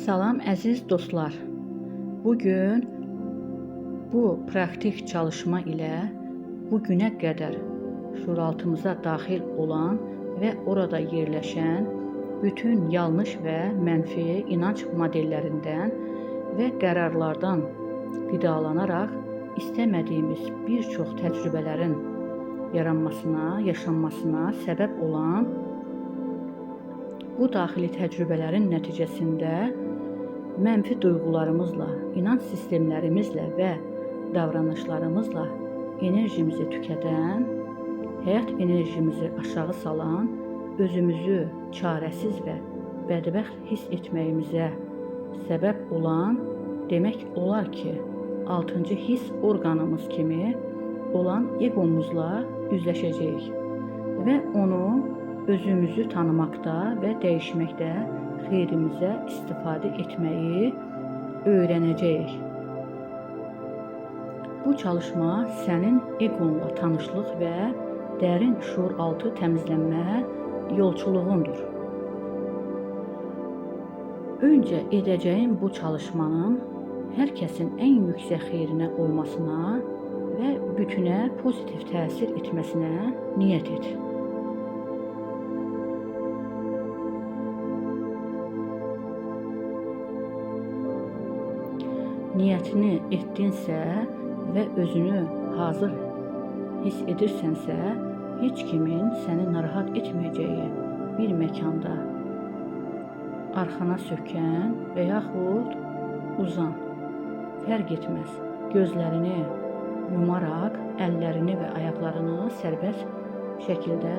Salam əziz dostlar. Bugün bu praktik çalışma ilə bugünə qədər şuuraltımıza daxil olan və orada yerləşən bütün yanlış və mənfi inanc modellərindən və qərarlardan qidalanaraq istəmədiyimiz bir çox təcrübələrin yaranmasına, yaşanmasına səbəb olan bu daxili təcrübələrin nəticəsində mənfi duyğularımızla, inanc sistemlərimizlə və davranışlarımızla enerjimizi tükədən, həyat enerjimizi aşağı salan, özümüzü çarəsiz və bədbəxt hiss etməyimizə səbəb olan, demək olar ki, 6-cı hiss orqanımız kimi olan egomuzla üzləşəcəyik və onu özümüzü tanımaqda və dəyişməkdə xeyrimizə istifadə etməyi öyrənəcəyik. Bu çalışma sənin egonla tanışlıq və dərin şuuraltı təmizlənmə yolçuluğundur. Öncə edəcəyim bu çalışmanın hər kəsin ən yüksək xeyrinə olmasına və bütünə pozitiv təsir etməsinə niyyət et. Niyyətini etdinsə və özünü hazır hiss edirsənsə, heç kimin səni narahat etməyəcəyi bir məkanda arxana sökən və yaxud uzan, fərq etməz. Gözlərini yumaraq, əllərini və ayaqlarını sərbəst şəkildə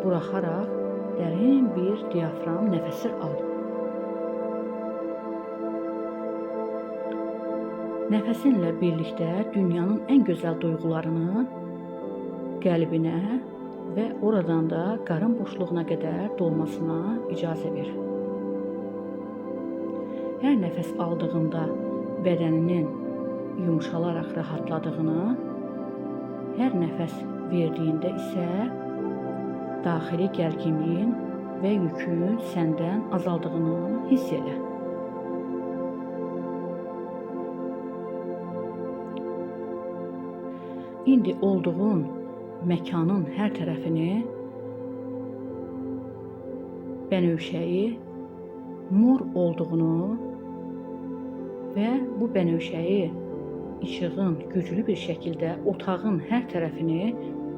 buraxaraq dərin bir diafram nəfəsi al. Nəfəsinlə birlikdə dünyanın ən gözəl duyğularını qəlbinə və oradan da qarın boşluğuna qədər dolmasına icazə ver. Hər nəfəs aldığında bədəninin yumuşalaraq rahatladığını, hər nəfəs verdiyində isə daxili gərginliyin və yükün səndən azaldığını hiss elə. İndi olduğun məkanın hər tərəfini bənövşəyi mor olduğunu və bu bənövşəyi işığın güclü bir şəkildə otağın hər tərəfini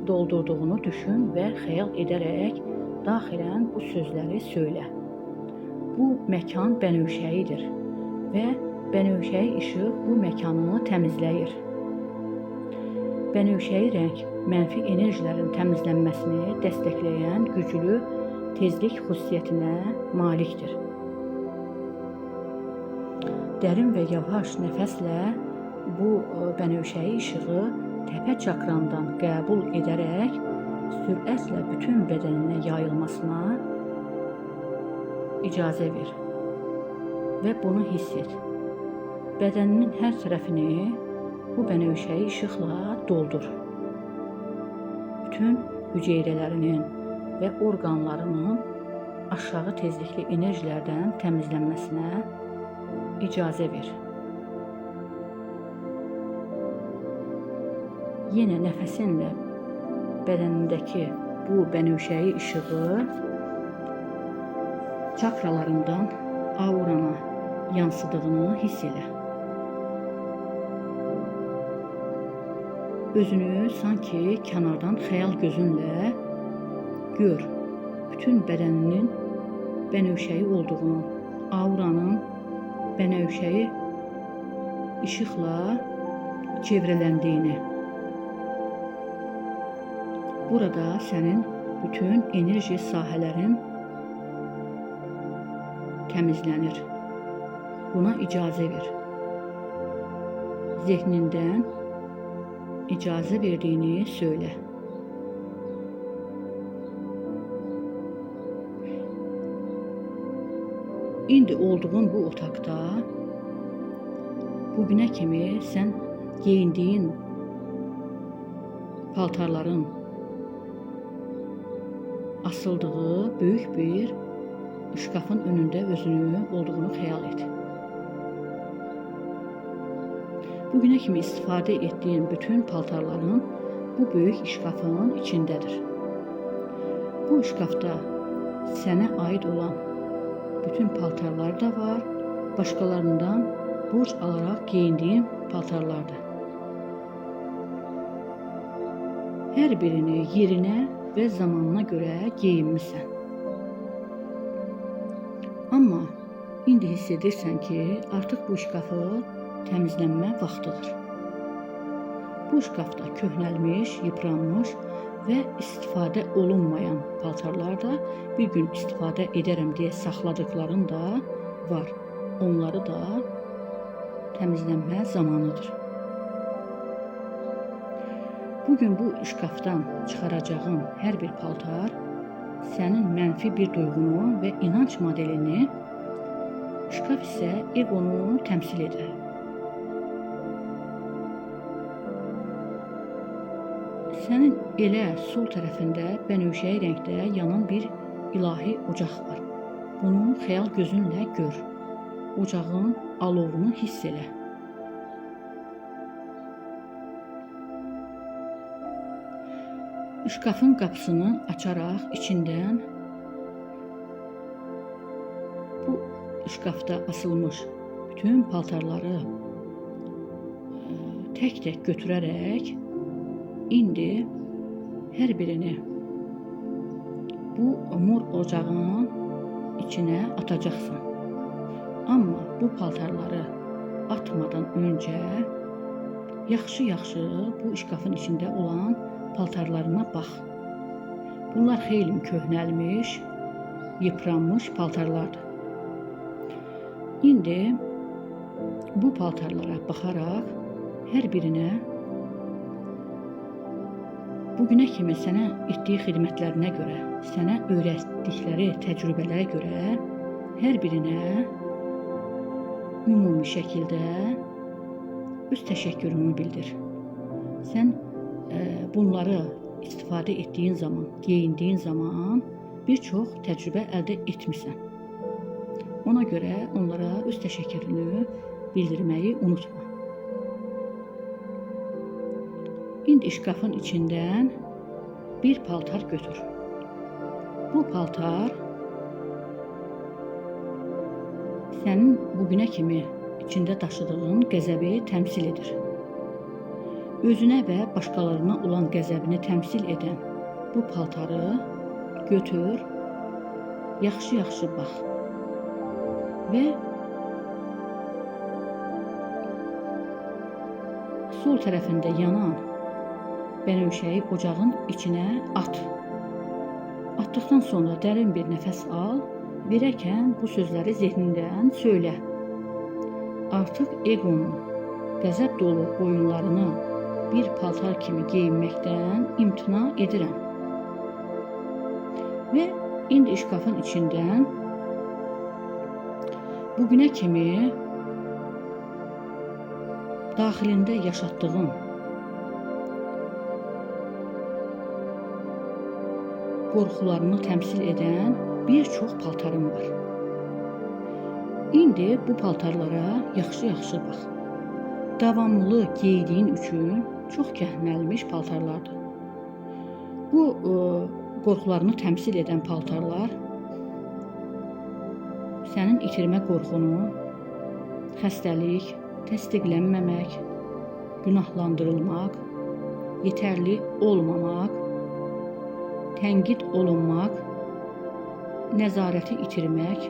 doldurduğunu düşün və xəyal edərək daxilən bu sözləri söylə. Bu məkan bənövşəyidir və bənövşəyi işıq bu məkanı təmizləyir. Bənövşəyi rəng mənfi enerjilərin təmizlənməsini dəstəkləyən güclü tezlik xüsusiyyətinə malikdir. Dərin və yavaş nəfəslə bu bənövşəyi işığı təpə çakrandan qəbul edərək sürətlə bütün bədəninə yayılmasına icazə ver və bunu hiss et. Bədəninin hər tərəfini bu bənövşəyi işıqla doldur. Bütün hüceyrələrinin və orqanlarının aşağı tezlikli enerjilərdən təmizlənməsinə icazə ver. Yenə nəfəsinlə bədənindəki bu bənövşəyi işığı çakralarından aurana yansıdığını hiss elə. Özünü sanki kənardan xəyal gözünlə gör. Bütün bədəninin bənövşəyi olduğunu, auranın bənövşəyi işıqla çevrələndiyini. Burada sənin bütün enerji sahələrin təmizlənir. Buna icazə ver. Zehnindən icazə verdiyini söylə. İndi olduğun bu otaqda bugünə kimi sən geyindiyin paltarların asıldığı böyük bir şkafın önündə özünü olduğunu xəyal et. Bugünə kimi istifadə etdiyin bütün paltarların bu böyük şkafın içindədir. Bu şkafda sənə aid olan bütün paltarlar da var, başqalarından borc alaraq geyindiyin paltarlar da. Hər birini yerinə və zamanına görə geyinmisən. Amma indi hiss edirsən ki, artıq bu şkafı təmizlənmə vaxtıdır. Bu şkafda köhnəlmiş, yıpranmış və istifadə olunmayan paltarlar da bir gün istifadə edərəm deyə saxladıqların da var. Onları da təmizlənmə zamanıdır. Bugün bu şkafdan çıxaracağın hər bir paltar sənin mənfi bir duyğunu və inanc modelini, şkaf isə egonu təmsil edir. Sənin elə sol tərəfində bənövşəyi rəngdə yanan bir ilahi ocaq var. Bunu xəyal gözünlə gör. Ocağın alovunu hiss elə. Şkafın qapısını açaraq içindən bu şkafda asılmış bütün paltarları tək-tək götürərək indi hər birini bu mor ocağın içinə atacaqsan. Amma bu paltarları atmadan öncə yaxşı-yaxşı bu şkafın içində olan paltarlarına bax. Bunlar xeyli köhnəlmiş, yıpranmış paltarlardır. İndi bu paltarlara baxaraq hər birinə bugünə kimi sənə etdiyi xidmətlərinə görə, sənə öyrətdikləri təcrübələrə görə hər birinə ümumi şəkildə öz təşəkkürünü bildir. Sən bunları istifadə etdiyin zaman, geyindiyin zaman bir çox təcrübə əldə etmisən. Ona görə onlara öz təşəkkürünü bildirməyi unutma. İndi şkafın içindən bir paltar götür. Bu paltar sənin bugünə kimi içində daşıdığın qəzəbi təmsil edir. Özünə və başqalarına olan qəzəbini təmsil edən bu paltarı götür, yaxşı-yaxşı bax və sol tərəfində yanan bənövşəyi ocağın içinə at. Atdıqdan sonra dərin bir nəfəs al, verərkən bu sözləri zehnindən söylə. Artıq egonun qəzəb dolu oyunlarını bir paltar kimi geyinməkdən imtina edirəm. Və indi şkafın içindən bugünə kimi daxilində yaşatdığın qorxularını təmsil edən bir çox paltarım var. İndi bu paltarlara yaxşı-yaxşı bax. Davamlı geydiyin üçün çox köhnəlmiş paltarlardır. Bu qorxularını təmsil edən paltarlar sənin itirmə qorxunu, xəstəlik, təsdiqlənməmək, günahlandırılmaq, yetərli olmamaq, tənqid olunmaq, nəzarəti itirmək,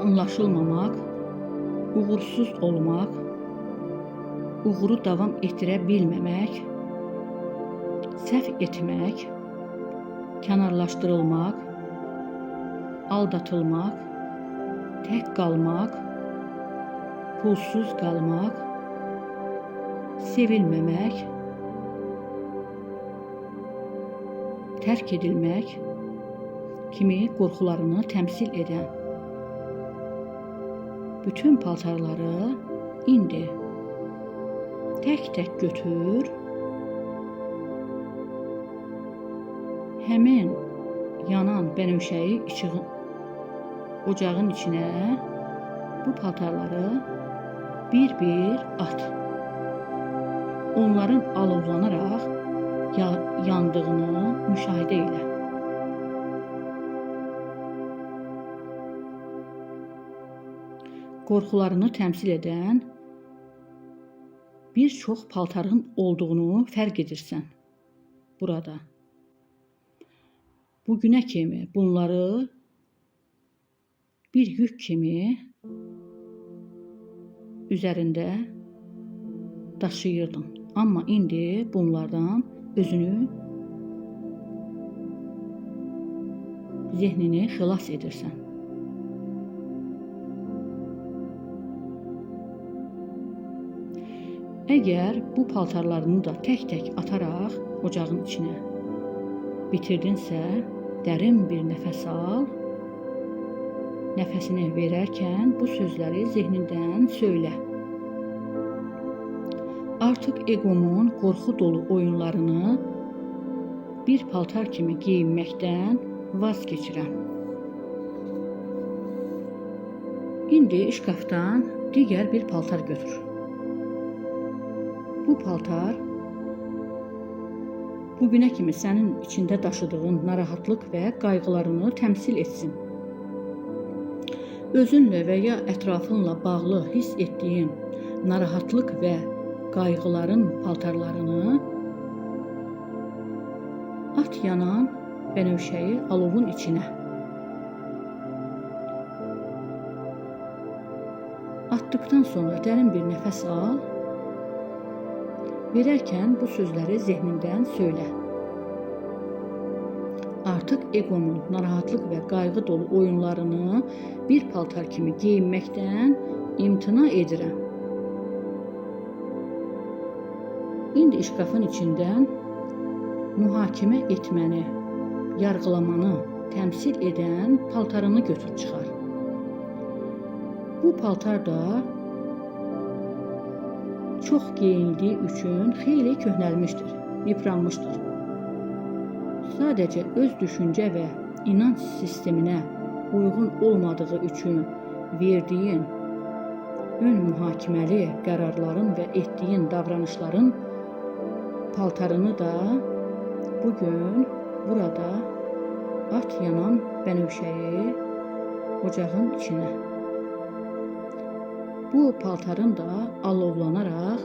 anlaşılmamaq, uğursuz olmaq, uğuru davam etdirə bilməmək, səhv etmək, kənarlaşdırılmaq, aldatılmaq, tək qalmaq, pulsuz qalmaq, sevilməmək, tərk edilmək kimi qorxularını təmsil edən bütün paltarları indi tək-tək götür, həmin yanan bənövşəyi ocağın içinə bu paltarları bir at. Onların alovlanaraq yandığını müşahidə elə. Qorxularını təmsil edən bir çox paltarın olduğunu fərq edirsən burada. Bugünə kimi bunları bir yük kimi üzərində daşıyırdın. Amma indi bunlardan özünü, zehnini xilas edirsən. Əgər bu paltarlarını da tək-tək ataraq ocağın içinə bitirdinsə, dərin bir nəfəs al. Nəfəsini verərkən bu sözləri zehnindən söylə. Artıq egomun qorxu dolu oyunlarını bir paltar kimi geyinməkdən vaz keçirəm. İndi şkafdan digər bir paltar götür. Bu paltar bugünə kimi sənin içində daşıdığın narahatlıq və qayğılarını təmsil etsin. Özünlə və ya ətrafınla bağlı hiss etdiyin narahatlıq və qayğıların paltarlarını at yanan bənövşəyi alovun içinə. Atdıqdan sonra dərin bir nəfəs al. Verərkən bu sözləri zehnindən söylə. Artıq egomun narahatlıq və qayğı dolu oyunlarını bir paltar kimi geyinməkdən imtina edirəm. İndi şkafın içindən mühakimə etməni, yargılamanı təmsil edən paltarını götür çıxar. Bu paltar da çox geyindiyi üçün xeyli köhnəlmişdir, yıpranmışdır. Sadəcə öz düşüncə və inanc sisteminə uyğun olmadığı üçün verdiyin ön mühakiməli qərarların və etdiyin davranışların paltarını da bugün burada at yanan bənövşəyi ocağın içinə. Bu paltarın da alovlanaraq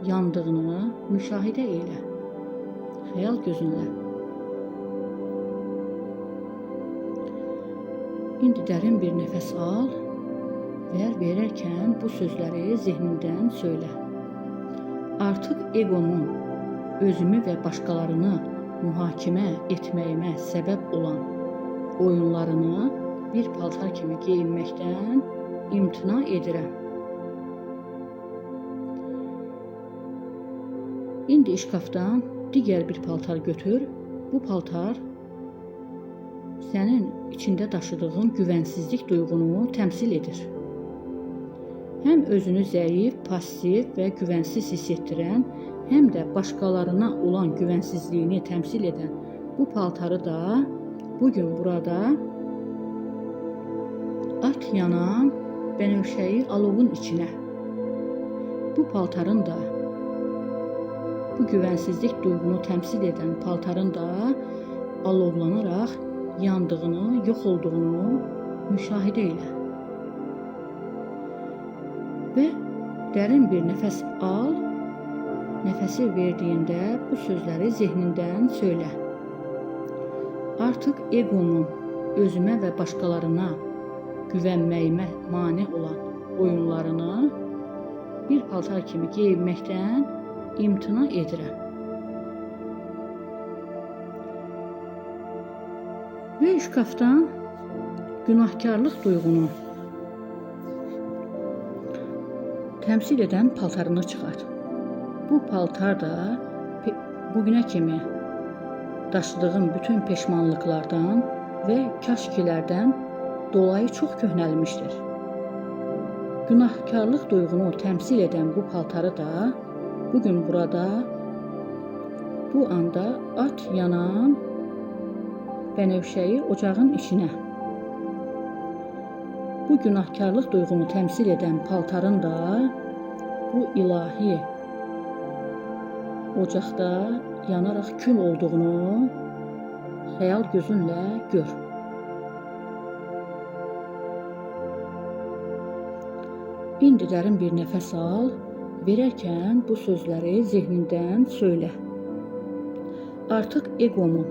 yandığını müşahidə elə. Xəyal gözünlə. İndi dərin bir nəfəs al və verərkən bu sözləri zehnindən söylə. Artıq egomun özümü və başqalarını mühakimə etməyimə səbəb olan oyunlarını bir paltar kimi geyinməkdən imtina edirəm. İndi şkafdan digər bir paltar götür. Bu paltar sənin içində daşıdığın güvənsizlik duyğunu təmsil edir. Həm özünü zəif, passiv və güvənsiz hiss etdirən, həm də başqalarına olan güvənsizliyini təmsil edən bu paltarı da bugün burada at yanan bənövşəyi alovun içinə. Bu paltarın da bu güvənsizlik duyğunu təmsil edən paltarın da alovlanaraq yandığını, yox olduğunu müşahidə elə. Və dərin bir nəfəs al. Nəfəsi verdiyində bu sözləri zehnindən söylə. Artıq egomun özümə və başqalarına güvənməyimə mane olan oyunlarını bir paltar kimi geyinməkdən imtina edirəm. Və şkafdan günahkarlıq duyğunu təmsil edən paltarını çıxart. Bu paltar da bugünə kimi daşıdığım bütün peşmanlıqlardan və kaşkilərdən dolayı çox köhnəlmişdir. Günahkarlıq duyğunu təmsil edən bu paltarı da bugün burada, bu anda at yanan bənövşəyi ocağın içinə. Bu günahkarlıq duyğunu təmsil edən paltarın da bu ilahi ocaqda yanaraq kül olduğunu xəyal gözünlə gör. İndi dərin bir nəfəs al, verərkən bu sözləri zehnindən söylə. Artıq egomun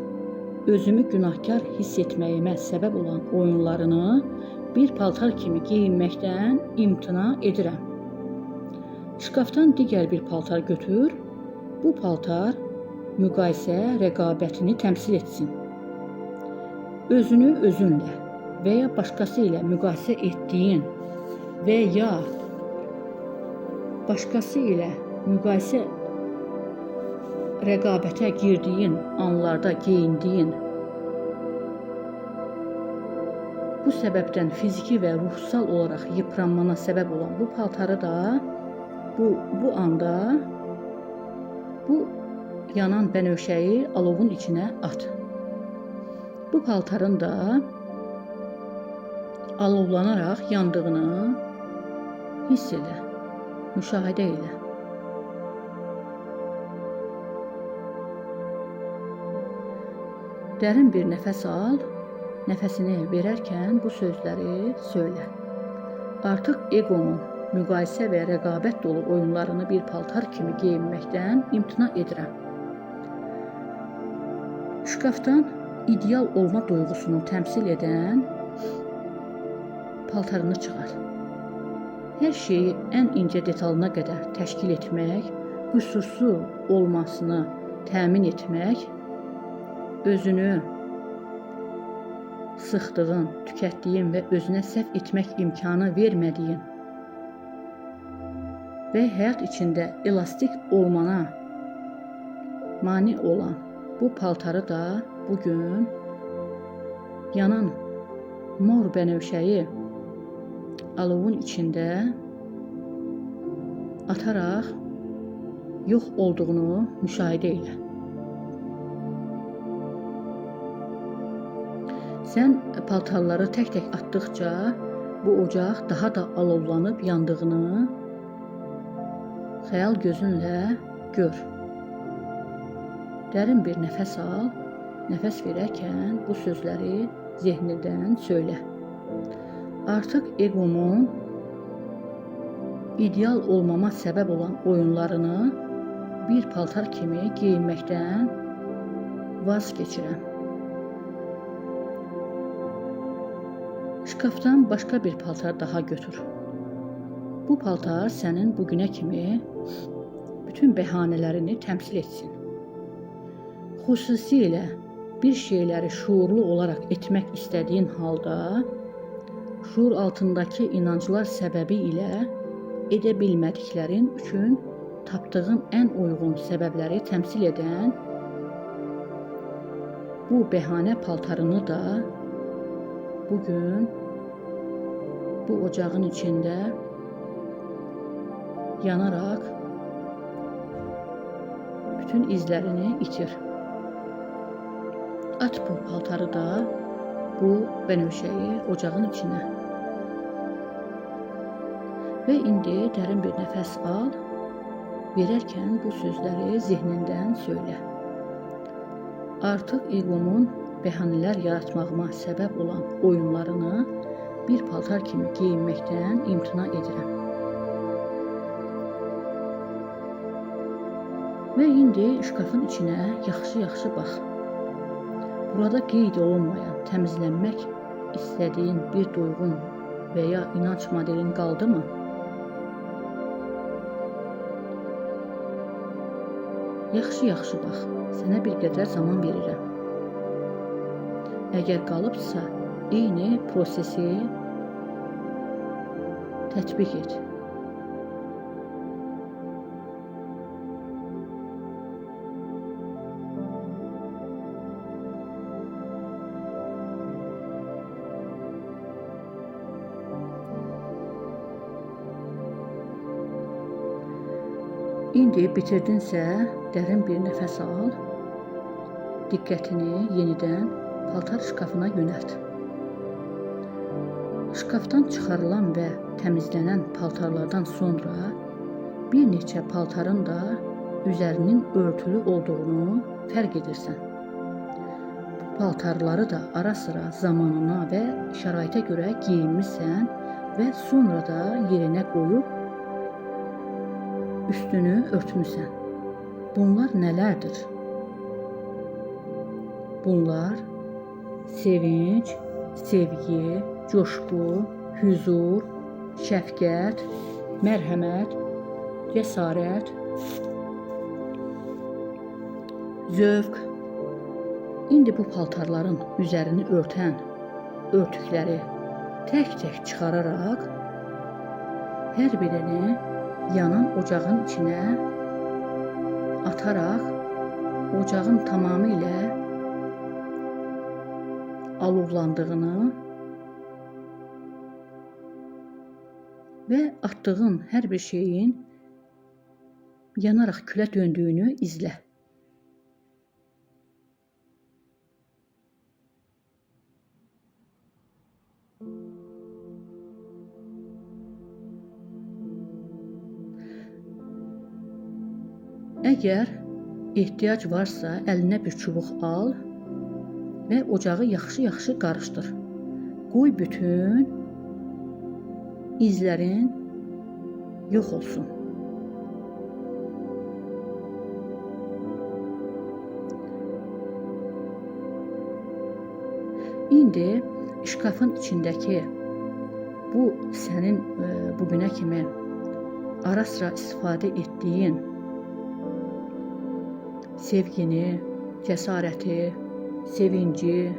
özümü günahkar hiss etməyimə səbəb olan oyunlarını bir paltar kimi geyinməkdən imtina edirəm. Şkafdan digər bir paltar götür. Bu paltar müqayisə rəqabətini təmsil etsin. Özünü özünlə və ya başqası ilə müqayisə etdiyin və ya başqası ilə müqayisə rəqabətə girdiyin anlarda geyindiyin, bu səbəbdən fiziki və ruhsal olaraq yıpranmana səbəb olan bu paltarı da bu anda bu yanan bənövşəyi alovun içinə at. Bu paltarın da alovlanaraq yandığını hiss elə, müşahidə elə. Dərin bir nəfəs al, nəfəsini verərkən bu sözləri söylə. Artıq egomun müqayisə və rəqabət dolu oyunlarını bir paltar kimi geyinməkdən imtina edirəm. Şkafdan ideal olma duyğusunu təmsil edən paltarını çıxar. Hər şeyi ən incə detalına qədər təşkil etmək, qüsursuz olmasını təmin etmək, özünü sıxdığın, tükətdiyin və özünə səhv etmək imkanı vermədiyin və həyat içində elastik olmana mane olan bu paltarı da bugün yanan mor bənövşəyi alovun içində ataraq yox olduğunu müşahidə elə. Sən paltarları tək-tək atdıqca bu ocaq daha da alovlanıb yandığını xəyal gözünlə gör. Dərin bir nəfəs al, nəfəs verərkən bu sözləri zehnindən söylə. Artıq egomun ideal olmama səbəb olan oyunlarını bir paltar kimi geyinməkdən vaz keçirəm. Şkafdan başqa bir paltar daha götür. Bu paltar sənin bugünə kimi bütün bəhanələrini təmsil etsin. Xüsusilə bir şeyləri şuurlu olaraq etmək istədiyin halda, şuur altındakı inanclar səbəbi ilə edə bilmədiklərin üçün tapdığın ən uyğun səbəbləri təmsil edən bu bəhanə paltarını da bugün bu ocağın içində yanaraq bütün izlərini itir. At bu paltarı da bu bənövşəyi ocağın içinə. Və indi dərin bir nəfəs al, verərkən bu sözləri zehnindən söylə. Artıq egomun bəhanələr yaratmağıma səbəb olan oyunlarını bir paltar kimi geyinməkdən imtina edirəm. Və indi şkafın içinə yaxşı-yaxşı bax. Burada qeyd olunmayan, təmizlənmək istədiyin bir duyğun və ya inanc modelin qaldımı? Yaxşı-yaxşı bax, sənə bir qədər zaman verirəm. Əgər qalıbsa, eyni prosesi tətbiq et. İndi bitirdinsə, dərin bir nəfəs al, diqqətini yenidən paltar şkafına yönəlt. Şkafdan çıxarılan və təmizlənən paltarlardan sonra bir neçə paltarın da üzərinin örtülü olduğunu fərq edirsən. Bu paltarları da ara sıra zamanına və şəraitə görə geyinmisən və sonra da yerinə qoyub üstünü örtmüsən. Bunlar nələrdir? Bunlar sevinç, sevgi, coşqu, hüzur, şəfqət, mərhəmət, cəsarət, zövq. İndi bu paltarların üzərini örtən örtükləri tək-tək çıxararaq hər birini yanan ocağın içinə ataraq ocağın tamamilə alovlandığını və atdığın hər bir şeyin yanaraq külə döndüyünü izlə. Əgər ehtiyac varsa, əlinə bir çubuq al və ocağı yaxşı-yaxşı qarışdır. Qoy bütün izlərin yox olsun. İndi şkafın içindəki bu sənin bugünə kimi ara sıra istifadə etdiyin sevgini, cəsarəti, sevinci,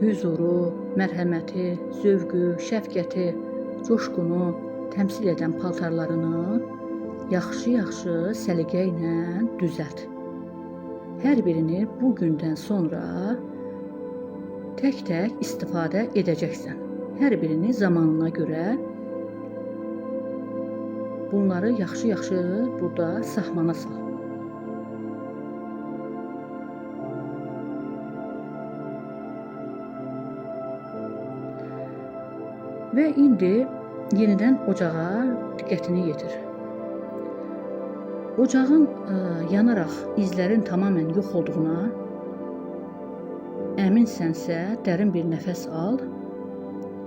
hüzuru, mərhəməti, zövqü, şəfqəti, coşqunu təmsil edən paltarlarını yaxşı-yaxşı səliqə ilə düzəlt. Hər birini bu gündən sonra tək-tək istifadə edəcəksən. Hər birini zamanına görə bunları yaxşı-yaxşı burada saxmana sal. Və indi yenidən ocağa diqqətini yetir. Ocağın yanaraq izlərin tamamilə yox olduğuna əminsənsə dərin bir nəfəs al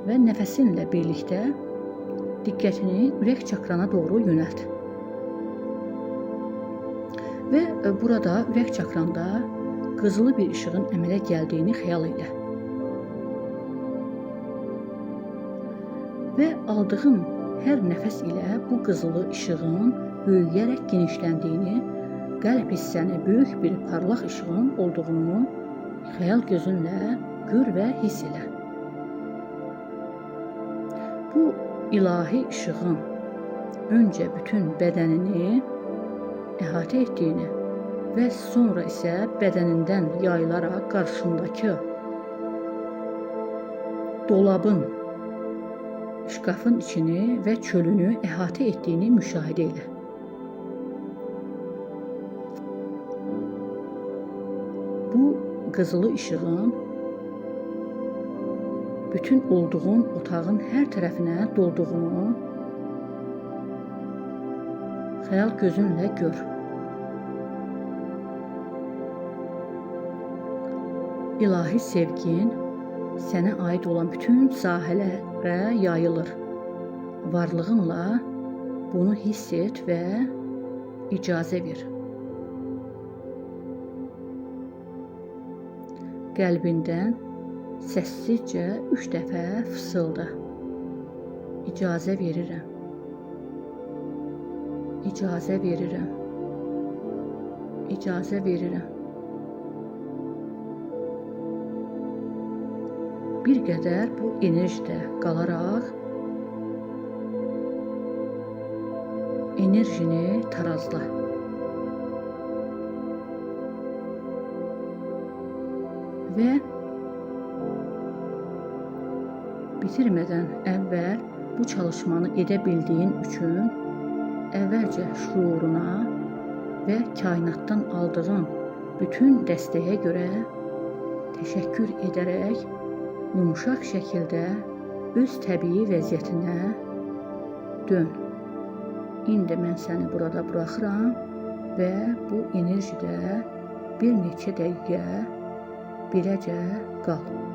və nəfəsinlə birlikdə diqqətini ürək çakrana doğru yönəlt. Və burada ürək çakranda qızılı bir işığın əmələ gəldiyini xəyal elə. Və aldığın hər nəfəs ilə bu qızılı işığın böyüyərək genişləndiyini, qəlb hissəni böyük bir parlaq işığın olduğunu xəyal gözünlə gör və hiss elə. Bu ilahi işığın öncə bütün bədənini əhatə etdiyini və sonra isə bədənindən yayılaraq qarşındakı dolabın, şkafın içini və çölünü əhatə etdiyini müşahidə elə. Bu qızılı işığın bütün olduğun otağın hər tərəfinə dolduğunu xəyal gözünlə gör. İlahi sevgin sənə aid olan bütün sahələrə yayılır. Varlığınla bunu hiss et və icazə ver. Qəlbindən səssizcə 3 dəfə fısılda. İcazə verirəm. İcazə verirəm. İcazə verirəm. Bir qədər bu enerjidə qalaraq enerjini tarazla. Və bitirmədən əvvəl bu çalışmanı edə bildiyin üçün əvvəlcə şuuruna və kainatdan aldığın bütün dəstəyə görə təşəkkür edərək yumuşaq şəkildə öz təbii vəziyyətinə dön. İndi mən səni burada buraxıram və bu enerjidə bir neçə dəqiqə beləcə qal.